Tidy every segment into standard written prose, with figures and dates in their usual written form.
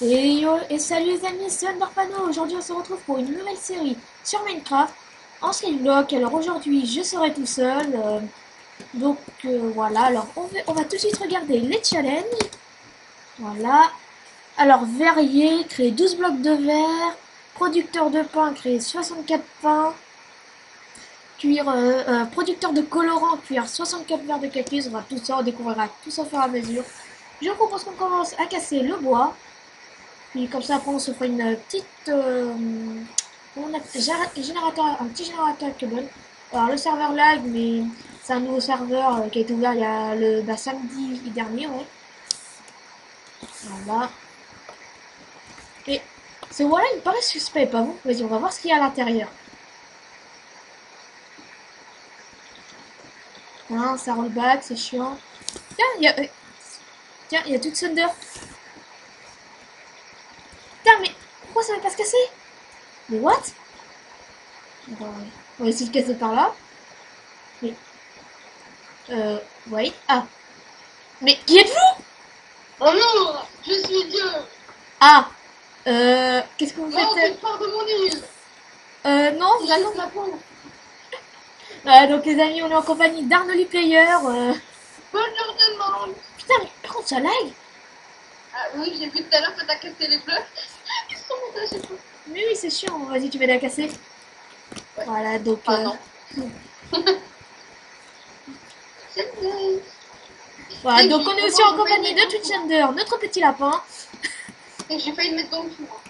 Et salut les amis, c'est Underpano. Aujourd'hui on se retrouve pour une nouvelle série sur Minecraft en skyblock. Alors aujourd'hui je serai tout seul. Voilà, alors on va tout de suite regarder les challenges. Voilà. Alors verrier, créer 12 blocs de verre. Producteur de pain, créer 64 pains. Producteur de colorant, cuire 64 verres de cactus. On va tout ça, on découvrira tout ça au fur et à mesure. Je propose qu'on commence à casser le bois. Puis comme ça, après, on se fera une petite générateur, un petit générateur carbone. Alors le serveur lag, mais c'est un nouveau serveur qui a été ouvert il y a le samedi dernier, ouais. Voilà. Et ce voilà, il paraît suspect, pas vous? Vas-y, on va voir ce qu'il y a à l'intérieur. Hein, ça roule back, c'est chiant. Tiens, il y a toute Thunder. Putain, mais pourquoi ça va pas se casser? Mais what? On va essayer de casser par là. Mais oui. Ah, mais qui êtes-vous? Bonjour, je suis Dieu. Ah, qu'est-ce que vous Non, faites? faites part de mon île. Non, J'arrive la peau. donc les amis, on est en compagnie d'Arnoli Player. Bonjour tout le monde. Putain, mais par contre, ça lag. Ah oui, j'ai vu tout à l'heure que t'as cassé les bleus. Ils sont montés à chaque fois. Mais oui, c'est chiant. Vas-y, tu vas la casser. Ouais. Voilà, donc. Ah non. C'est vrai. Voilà, Et donc j'ai on est aussi vraiment en compagnie de Twitch Under, notre petit lapin. Et j'ai failli le mettre dans le four.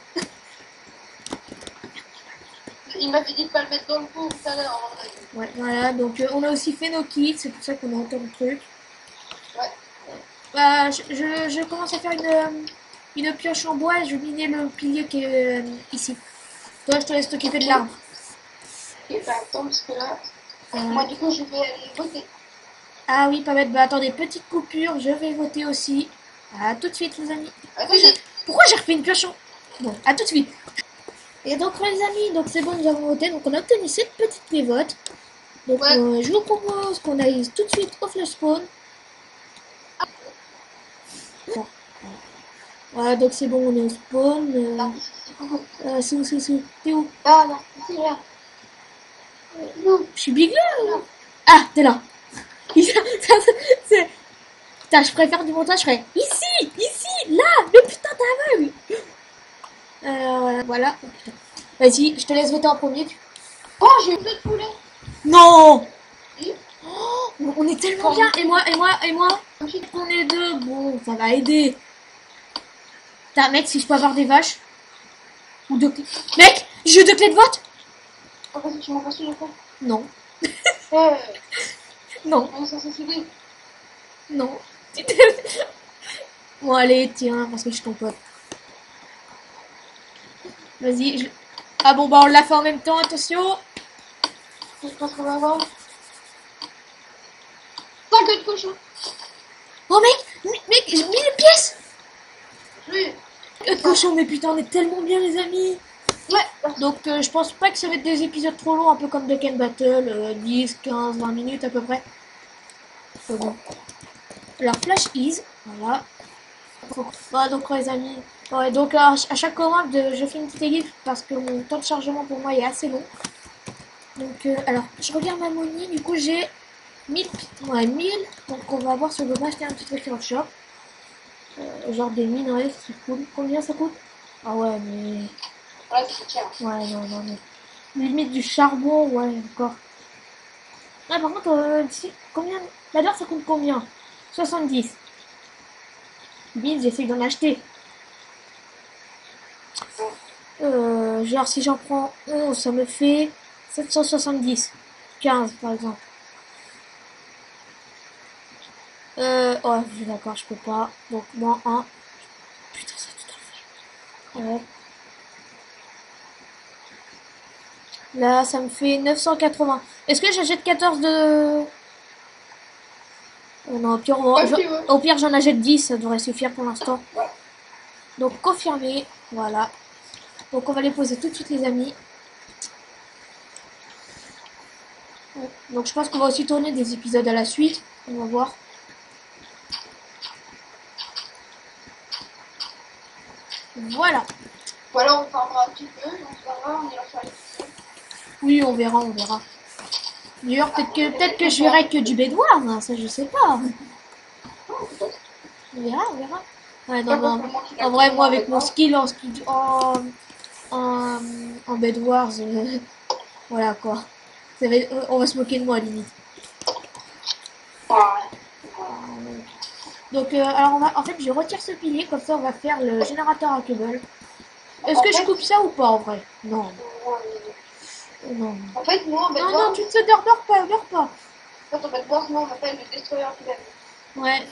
Il m'avait dit de pas le mettre dans le four tout à l'heure. Ouais, voilà, donc on a aussi fait nos kits, c'est pour ça qu'on a autant de trucs. Ouais. Bah, je commence à faire une pioche en bois et je vais miner le pilier qui est ici. Toi, je te laisse t'occuper de l'arbre. Ok, bah attends, parce que là, moi du coup, je vais aller voter. Ah oui, pas bête. Bah attendez, petite coupure, je vais voter aussi. À tout de suite, les amis. Pourquoi j'ai refait une pioche en... Bon, à tout de suite. Et donc, les amis, donc c'est bon, nous avons voté. Donc, on a obtenu cette petite clé vote. Donc, Ouais. je vous propose qu'on aille tout de suite au flash spawn. Bon. Voilà, donc c'est bon, on est au spawn. C'est où? T'es où? Ah non, c'est là. Non. Je suis big là. Ah, t'es là. C'est... Putain, je préfère du montage, je ferais ici, là. Mais putain, t'es aveugle. Voilà. Oh, putain. Vas-y, je te laisse voter en premier. Oh, j'ai eu deux poulets. Non. Oui. Oh, on est tellement bien. Et moi. On est deux. Bon, ça va aider. Putain, mec, si je peux avoir des vaches. Ou deux clés. Mec, j'ai deux clés de vote. Oh, vas-y, tu m'as pas su le faire. Non. Euh, Non. ça s'est suivi. Non. Bon, allez, tiens, parce que je suis ton pote. Vas-y. Ah bon, bah on l'a fait en même temps, attention. Je pense qu'on va avoir 50 cochons. Oh mec, j'ai mis les pièces. Oui. Cochon, mais putain, on est tellement bien, les amis. Ouais. Donc, je pense pas que ça va être des épisodes trop longs, un peu comme Duck and Battle, 10, 15, 20 minutes à peu près. C'est bon. Alors, flash is, voilà. Voilà, donc, les amis. Ouais, donc, à chaque commande, je fais une petite équipe parce que mon temps de chargement pour moi est assez long. Donc, alors, je regarde ma monnaie, du coup, j'ai 1000. Ouais, 1000. Donc, on va voir si on peut acheter un petit truc sur le shop. Genre des minerais, c'est cool. Combien ça coûte? Ah ouais, mais. Ouais, c'est cher. Ouais, non, mais. Limite du charbon, ouais, encore. Ah, par contre, combien. La d'or, ça coûte combien? 70. Bise, j'essaye d'en acheter. Genre, si j'en prends 11, ça me fait 770. 15, par exemple. Ouais, d'accord, je peux pas. Donc, moins 1. Putain, ça tout à fait. Ouais. Là, ça me fait 980. Est-ce que j'achète 14 de... non, au pire, j'en achète 10, ça devrait suffire pour l'instant. Donc, confirmé. Voilà. Donc, on va les poser tout de suite, les amis. Donc, je pense qu'on va aussi tourner des épisodes à la suite. On va voir. Voilà. Ou alors on farmera un petit peu, on se verra, on ira faire les petits. Oui, on verra, on verra. D'ailleurs, peut-être que je verrai que du bédouard, hein, ça je sais pas. On verra, on verra. Ouais, non, non. En vrai, moi avec mon skill en Bed Wars, voilà quoi. On va se moquer de moi limite. Donc, alors en fait, je retire ce pilier, comme ça on va faire le générateur à cable. Est-ce que je coupe ça ou pas en vrai? Non. Non. En fait, nous, en Non, non, tu ne te dors pas, dors pas. Quand on va te voir, nous, on appelle le destroyer qui l'a vu. Ouais.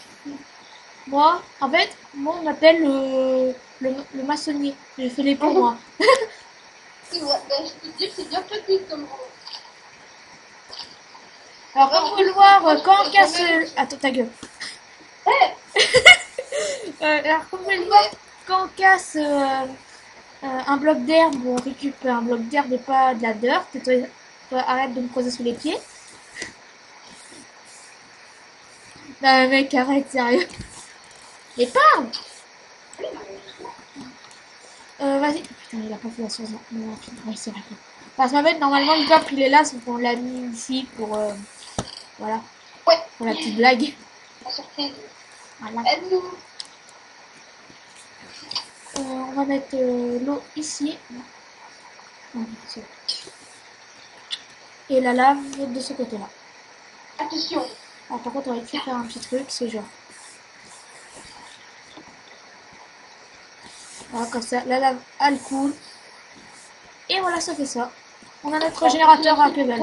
Moi, en fait, moi on m'appelle le maçonnier. J'ai fait les ponts, moi. C'est vrai, ben, je te dis que c'est bien petit comme rôle. Alors, comme vous pouvez le voir, quand on casse... Attends, ta gueule. Alors, comme vous pouvez le voir, quand on casse un bloc d'herbe, on récupère un bloc d'herbe et pas de la dirt. Et toi, arrête de me creuser sous les pieds. Non, mec, arrête, sérieux. Mais parle. Vas-y. Putain, il a pas fait la chose. Non, ouais, c'est vrai. Parce qu'en fait, normalement, le coffre, il est là, sauf qu'on l'a mis ici pour... voilà. Ouais. Pour la petite blague. La surprise. Voilà. Aide-nous. On va mettre l'eau ici. Et la lave de ce côté-là. Attention. Ah, par contre, on va essayer de faire un petit truc, c'est genre. Voilà, comme ça, la lave, elle coule. Et voilà, ça fait ça. On a notre générateur à Quebec.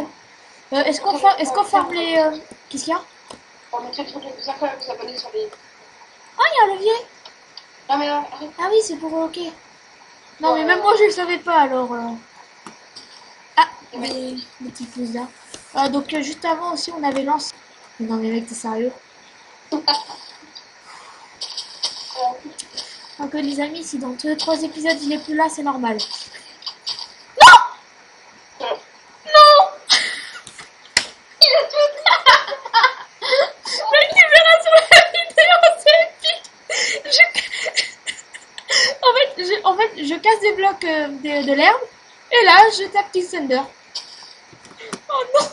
Est-ce qu'on forme les... Qu'est-ce qu'il y a? On mettrait le truc le plus incroyable, vous abonner sur les... Ah, il y a un levier. Non, mais arrête. Ah oui, c'est pour... Ok. Non, mais même moi, je le savais pas, alors... Ah, des petits pouces là. Donc, juste avant aussi, on avait lancé... Non, mais mec, t'es sérieux? Donc, les amis, si dans 2-3 épisodes, il est plus là, c'est normal. En fait, je casse des blocs de l'herbe. Et là, je tape Thunder. Oh non!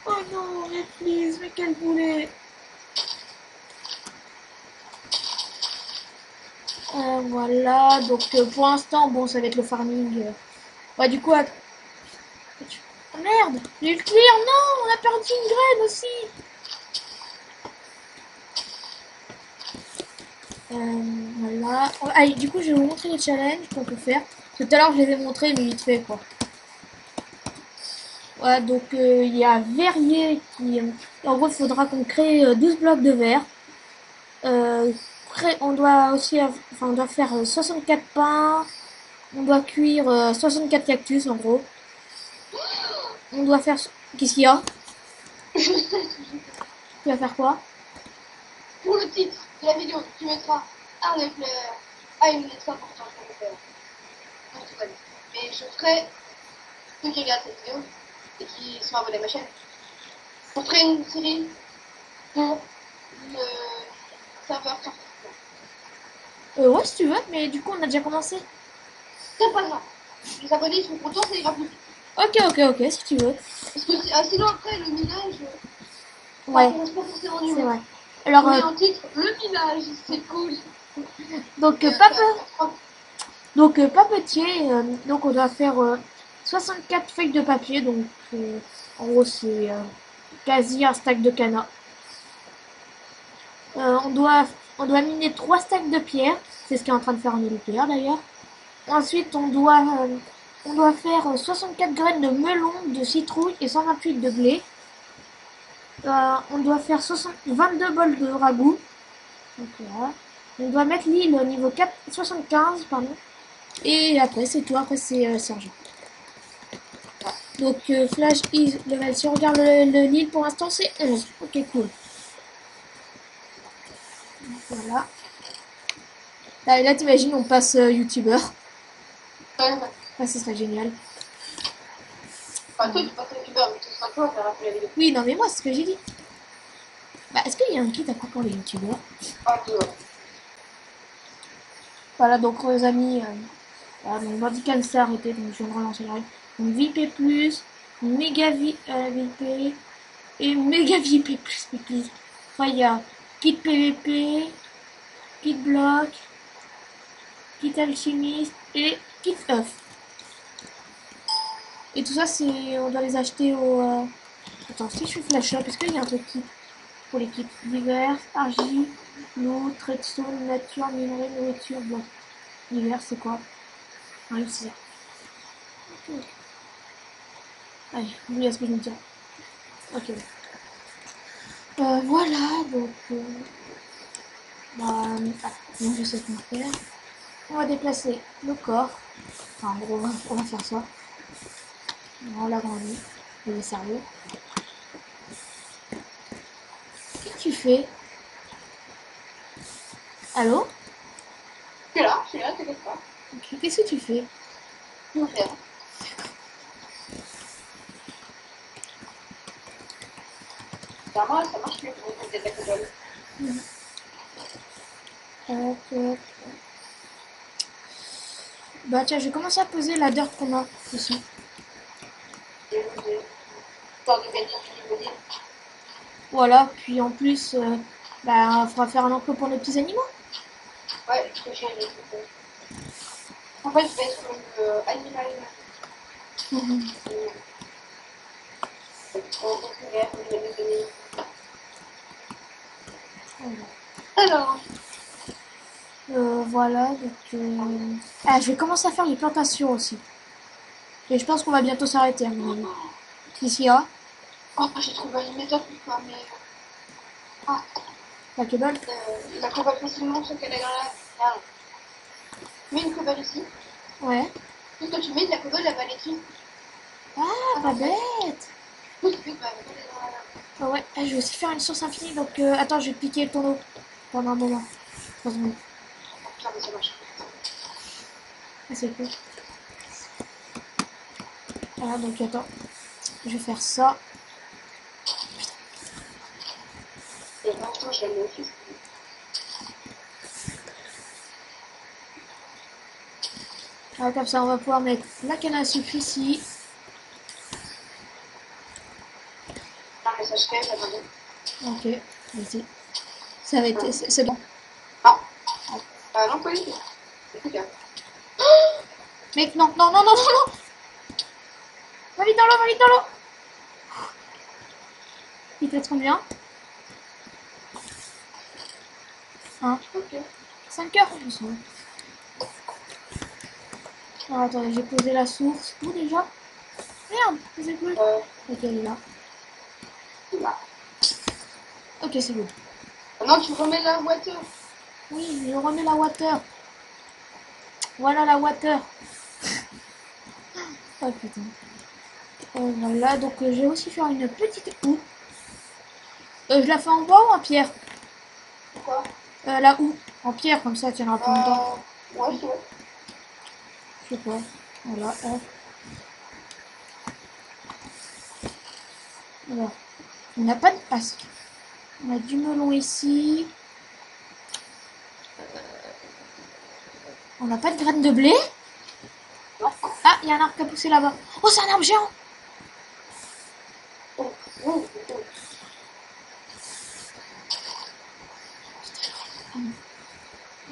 Oh non, mais please, mais quel boulet! Voilà, donc pour l'instant, bon, ça va être le farming. Ouais, du coup, oh, merde! J'ai eu le clear, non! On a perdu une graine aussi! Voilà. Allez, du coup, je vais vous montrer les challenges qu'on peut faire. Tout à l'heure, je les ai montrés, mais vite fait, quoi. Voilà, donc il y a verrier qui... en gros, il faudra qu'on crée 12 blocs de verre. On doit aussi... Enfin, on doit faire 64 pains. On doit cuire 64 cactus, en gros. On doit faire... Qu'est-ce qu'il y a? Je sais. Tu vas faire quoi? Pour le titre de la vidéo, tu mettras un éclair à une lettre importante pour le faire. Donc, tout va bien. Mais je ferai ceux qui regardent cette vidéo et qui sont abonnés à ma chaîne. On ferait une série pour le serveur sorti. Ouais, si tu veux, mais du coup, on a déjà commencé. C'est pas grave. Les abonnés sont contents, ça ira plus. Ok, si tu veux. Parce que sinon, après, le minage, Ouais, ça pas forcément c'est du vrai. Alors, on met en titre le minage, c'est cool. donc, papetier, donc on doit faire 64 feuilles de papier, donc en gros c'est quasi un stack de canard. On doit miner 3 stacks de pierre, c'est ce qu'est en train de faire un militaire d'ailleurs. Ensuite on doit faire 64 graines de melon, de citrouille et 128 de blé. On doit faire 22 bols de ragoût. Donc, voilà. On doit mettre l'île au niveau 75, pardon. Et après, c'est tout. Après, c'est Sergent. Donc, Flash is level. Si on regarde le Lille, pour l'instant, c'est 11. Ok, cool. Voilà. Là t'imagines, on passe youtubeur. Ah, ce serait génial. Enfin, toi, tu passes youtubeur, mais ce sera toi qui rappelé la vidéo. Oui, non, mais moi, c'est ce que j'ai dit. Bah, est-ce qu'il y a un kit à quoi pour les youtubeurs? Ah, tu vois. Voilà, donc les amis, voilà, donc Bandicam s'est arrêté, donc je viens de relancer le live. Donc VIP+, Méga VIP et Méga VIP+, plus. Enfin, il y a Kit PVP, Kit Block, Kit Alchimiste et Kit œuf. Et tout ça, c'est, on doit les acheter au... Attends, si je suis flash up, est-ce qu'il y a un truc kit pour les kits divers, argile, l'eau, redstone, nature, minerai, nourriture, bloc. Divers, c'est quoi? Ah oui, c'est ça. Ok. Allez, oublie ce que je me dis. Ok. Voilà, donc... bah, ah, donc je sais comment faire. On va déplacer le corps. Enfin, en gros, on va faire ça. On l'agrandit. Il est sérieux. Qu'est-ce que tu fais? Allô? Je suis là, t'inquiète pas. Ok, qu'est-ce que tu fais? Je vais faire. Ça marche mieux pour vous, la cobble. Hop. Bah tiens, je vais commencer à poser la dirt qu'on a ici. Histoire de gagner du niveau. Voilà, puis en plus, bah, il faudra faire un enclos pour nos petits animaux. Ouais, je j'ai les en fait, je vais sur le animal. Alors, Voilà, donc... Ah, je vais commencer à faire les plantations aussi. Et je pense qu'on va bientôt s'arrêter, à mon avis. Ici, là, oh, j'ai trouvé une méthode pour faire mais ah, la cobble. la cobble facilement, ce qu'elle est dans la. Ah, tu mets une cobble ici. Ouais. Tout ce que tu mets, la cobble, elle va aller dessus. Ah, pas bête. Tout ce que tu vas aller dans la. Ah ouais, ah, je vais aussi faire une source infinie, donc attends, je vais piquer le tonneau pendant un moment. 3 secondes. Putain, mais ça marche. Ah, c'est cool. Voilà, donc attends, je vais faire ça. Et maintenant, je vais aller au fils. Ah, comme ça, on va pouvoir mettre la canne à sucre ici. Non, mais ça, je fais, j'attendais. Ok, ici. Ça va être... C'est bon. Non. Non, pas du tout. C'est bien. Mec, non, non, non, non, non, non. Va vite dans l'eau, va vite dans l'eau. Il fait trop bien. Hein, Ok. 5 heures, je sens. Alors, attendez, j'ai posé la source. Où déjà? Merde, c'est cool. Ok, elle est là. Là. Ok, c'est bon. Maintenant, tu remets la water. Oui, je remets la water. Voilà la water. Oh putain. Voilà, donc je vais aussi faire une petite houe. Je la fais en bois ou en pierre? Pourquoi La houe. En pierre, comme ça, elle tiendra plus longtemps. Ouais, c'est vrai. Je sais pas. Voilà, hop. Alors, on n'a pas de pasque. On a du melon ici. On n'a pas de graines de blé. Non. Ah, il y a un arbre qui a poussé là-bas. Oh, c'est un arbre géant. Oh, oh, oh.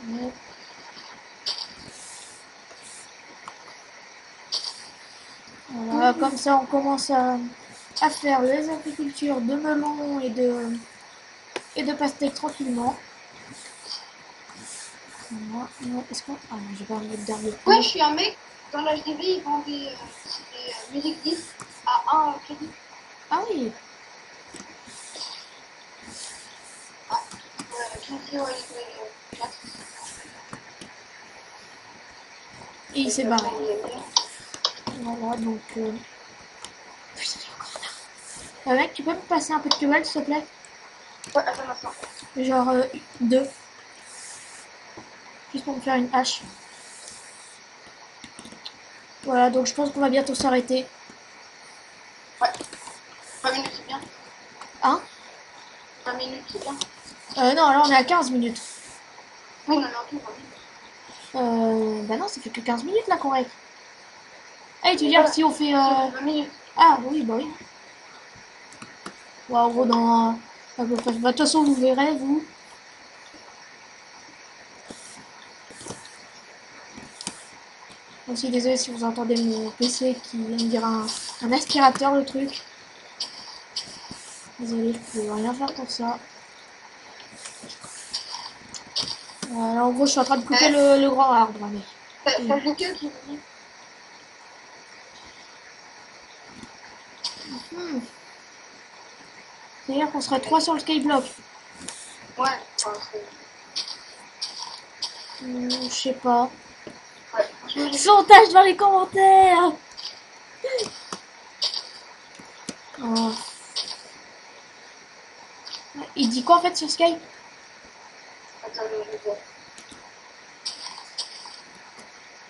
Ouais. Voilà, comme ça, on commence à faire les agricultures de melon et de pastèques tranquillement. Voilà. Est-ce qu'on... Ah non, j'ai pas envie de derrière. Ouais, je suis un mec, dans l'HDV, ils vendent des musiques disques à 1 crédit. Ah oui. Ah, qui me dit, ouais, Et il s'est barré. Voilà, donc... Putain, il y a encore un arbre. Mec, tu peux me passer un peu de cobalt, s'il te plaît? Ouais, attends un instant. Genre 2. Juste pour me faire une hache. Voilà, donc je pense qu'on va bientôt s'arrêter. Ouais. 20 minutes, c'est bien. Hein? 20 minutes, c'est bien. Non, là on est à 15 minutes. Oui, on en a en tout, 20 minutes. Bah non, ça fait que 15 minutes là qu'on règle. Hey, tu veux dire Voilà. si on fait... Ça fait 20 minutes. Ah oui, bah oui. Ouais, en gros, dans... à peu près. Bah, de toute façon, vous verrez, vous. Aussi, désolé si vous entendez mon PC qui vient me dire un aspirateur, le truc. Désolé, je peux rien faire pour ça. Là, en gros, je suis en train de couper le grand arbre, mais... T'as vu que qui me dit C'est-à-dire qu'on serait 3 sur le skyblock. ouais, Je sais pas. ouais, franchement, Sondage dans les commentaires. Oh. Il dit quoi en fait sur Skype? attends, je vais voir.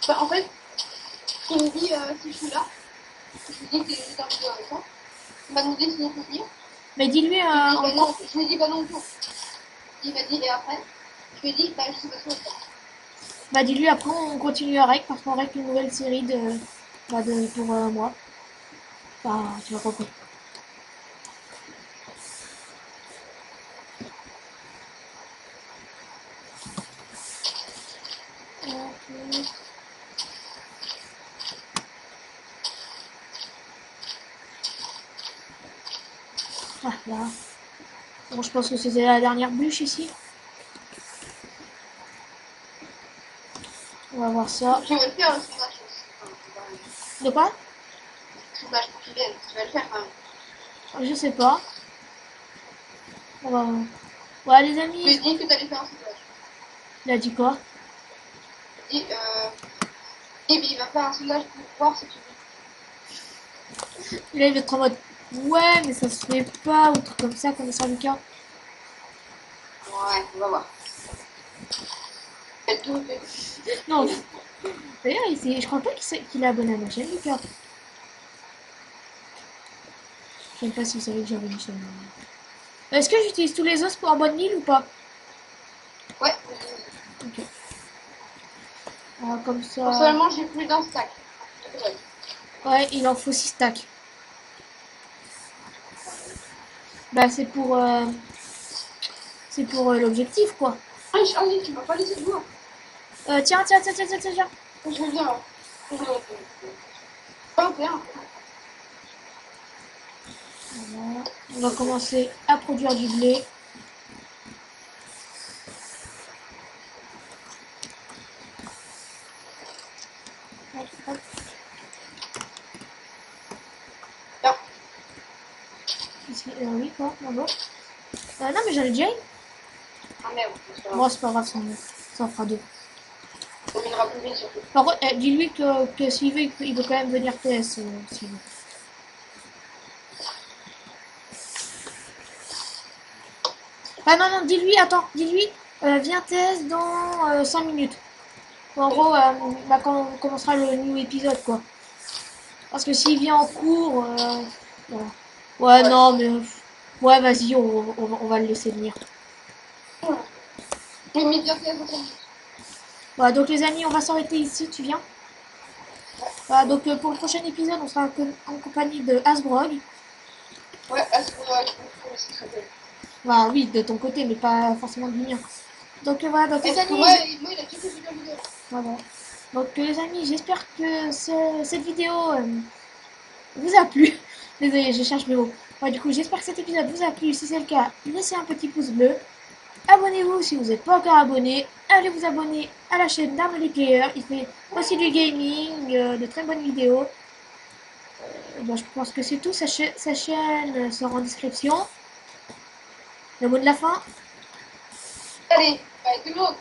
Bah, en fait, il me dit si je suis là, je lui dis que j'étais en vidéo avec toi. Il m'a demandé si on peut venir. Mais dis-lui Bah non, je lui ai dit bah non, tout. Il m'a dit et après, je lui ai dit bah je sais pas ce qu'on va faire. bah dis-lui après on continue à rec parce qu'on rec une nouvelle série pour moi. Enfin, tu vas compris. Ah là. Bon, je pense que c'était la dernière bûche ici. On va voir ça. Je vais le faire le sondage aussi. Enfin, De quoi? le sondage pour qu'il vienne, tu vas le faire quand même. Je sais pas. On va... Ouais les Je lui ai amis. dit que t'allais faire un sondage. Il a dit quoi? Il dit et puis il va faire un sondage pour voir si tu veux. Et là il va être en mode ouais mais ça se fait pas ou truc comme ça comme ça Lucas. Ouais, on va voir. Fais tout, fais tout. Non. D'ailleurs je crois pas qu'il est abonné à ma chaîne Lucas. Je sais pas si vous savez que j'ai abonné à ma chaîne. Est-ce que j'utilise tous les os pour un bonne mille ou pas? Ouais. Ok. Comme ça. Personnellement, j'ai plus d'un stack. Ouais, il en faut 6 stacks. Bah c'est pour l'objectif quoi. Ah, Charlie, tu m'as pas laissé de voir. Tiens. Je vais bien. Je vais pas faire. Voilà. On va commencer à produire du blé. Hop, hop. Non. Ici, oui quoi, bonjour. Non mais j'en ai déjà une. Ah merde. Bon c'est pas grave, ça en fera 2. On viendra plus vite surtout. Par contre, dis-lui que s'il veut, il peut quand même venir TS s'il veut. Ah non, dis-lui, viens TS dans 5 minutes. En gros, bah, quand on commencera le new épisode, quoi. Parce que s'il vient en cours, voilà. Ouais, non, mais... ouais, vas-y, on va le laisser venir. J'ai mis bien tes attentions. Voilà, donc les amis, on va s'arrêter ici, tu viens? Voilà, donc pour le prochain épisode, on sera en compagnie de Asbrog. Ouais, est-ce qu'on va aussi traiter? Bah oui, de ton côté, mais pas forcément du mien. Donc voilà, donc les Est-ce que amis... ouais, moi il a déjà fait plusieurs vidéos. Voilà. Donc les amis, j'espère que cette vidéo vous a plu. Désolée, je cherche mes mots. Ouais, du coup, j'espère que cet épisode vous a plu. Si c'est le cas, laissez un petit pouce bleu. Abonnez-vous si vous n'êtes pas encore abonné. Allez vous abonner à la chaîne d'Armely Player. Il fait aussi du gaming, de très bonnes vidéos. Bon, je pense que c'est tout. Sa chaîne sera en description. Le mot de la fin. Allez, bye tout le monde.